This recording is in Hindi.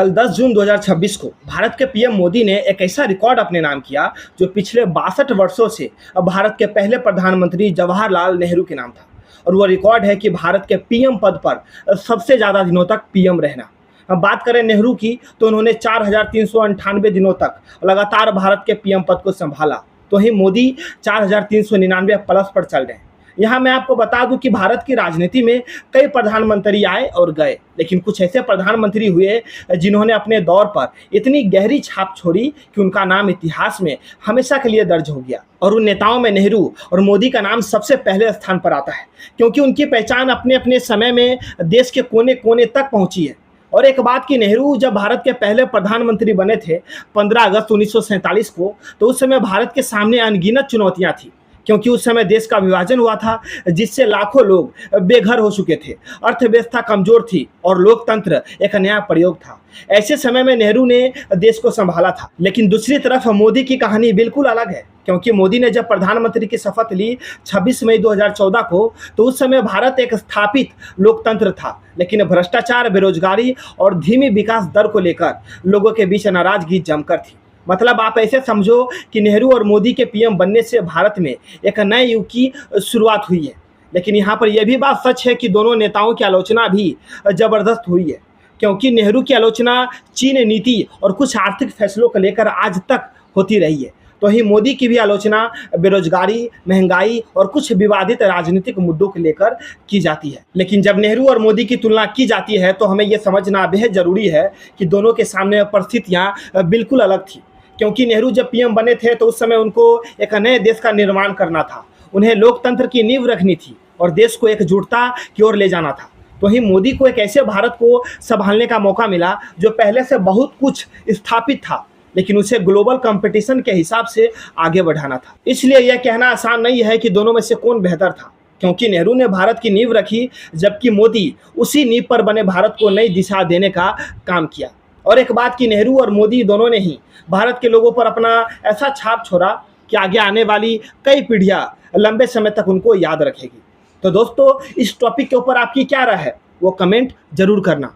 कल 10 जून 2026 को भारत के पीएम मोदी ने एक ऐसा रिकॉर्ड अपने नाम किया जो पिछले 62 वर्षों से अब भारत के पहले प्रधानमंत्री जवाहरलाल नेहरू के नाम था। और वो रिकॉर्ड है कि भारत के पीएम पद पर सबसे ज़्यादा दिनों तक पीएम रहना। अब बात करें नेहरू की तो उन्होंने 4,398 दिनों तक लगातार भारत के पीएम पद को संभाला। तो ही मोदी 4,399 प्लस पर चल रहे हैं। यहाँ मैं आपको बता दूं कि भारत की राजनीति में कई प्रधानमंत्री आए और गए, लेकिन कुछ ऐसे प्रधानमंत्री हुए जिन्होंने अपने दौर पर इतनी गहरी छाप छोड़ी कि उनका नाम इतिहास में हमेशा के लिए दर्ज हो गया। और उन नेताओं में नेहरू और मोदी का नाम सबसे पहले स्थान पर आता है, क्योंकि उनकी पहचान अपने अपने समय में देश के कोने कोने तक पहुंची है। और एक बात कि नेहरू जब भारत के पहले प्रधानमंत्री बने थे 15 अगस्त 1947 को, तो उस समय भारत के सामने अनगिनत चुनौतियां थी, क्योंकि उस समय देश का विभाजन हुआ था, जिससे लाखों लोग बेघर हो चुके थे, अर्थव्यवस्था कमजोर थी और लोकतंत्र एक नया प्रयोग था। ऐसे समय में नेहरू ने देश को संभाला था। लेकिन दूसरी तरफ मोदी की कहानी बिल्कुल अलग है, क्योंकि मोदी ने जब प्रधानमंत्री की शपथ ली 26 मई 2014 को, तो उस समय भारत एक स्थापित लोकतंत्र था, लेकिन भ्रष्टाचार, बेरोजगारी और धीमी विकास दर को लेकर लोगों के बीच नाराजगी जमकर थी। मतलब आप ऐसे समझो कि नेहरू और मोदी के पीएम बनने से भारत में एक नए युग की शुरुआत हुई है। लेकिन यहाँ पर यह भी बात सच है कि दोनों नेताओं की आलोचना भी जबरदस्त हुई है, क्योंकि नेहरू की आलोचना चीन नीति और कुछ आर्थिक फैसलों को लेकर आज तक होती रही है, तो ही मोदी की भी आलोचना बेरोजगारी, महंगाई और कुछ विवादित राजनीतिक मुद्दों को लेकर की जाती है। लेकिन जब नेहरू और मोदी की तुलना की जाती है तो हमें यह समझना बेहद जरूरी है कि दोनों के सामने परिस्थितियाँ बिल्कुल अलग थी। क्योंकि नेहरू जब पीएम बने थे तो उस समय उनको एक नए देश का निर्माण करना था, उन्हें लोकतंत्र की नींव रखनी थी और देश को एकजुटता की ओर ले जाना था। तो ही मोदी को एक ऐसे भारत को संभालने का मौका मिला जो पहले से बहुत कुछ स्थापित था, लेकिन उसे ग्लोबल कंपटीशन के हिसाब से आगे बढ़ाना था। इसलिए यह कहना आसान नहीं है कि दोनों में से कौन बेहतर था, क्योंकि नेहरू ने भारत की नींव रखी, जबकि मोदी उसी नींव पर बने भारत को नई दिशा देने का काम किया। और एक बात कि नेहरू और मोदी दोनों ने ही भारत के लोगों पर अपना ऐसा छाप छोड़ा कि आगे आने वाली कई पीढ़ियां लंबे समय तक उनको याद रखेगी। तो दोस्तों, इस टॉपिक के ऊपर आपकी क्या राय है वो कमेंट जरूर करना।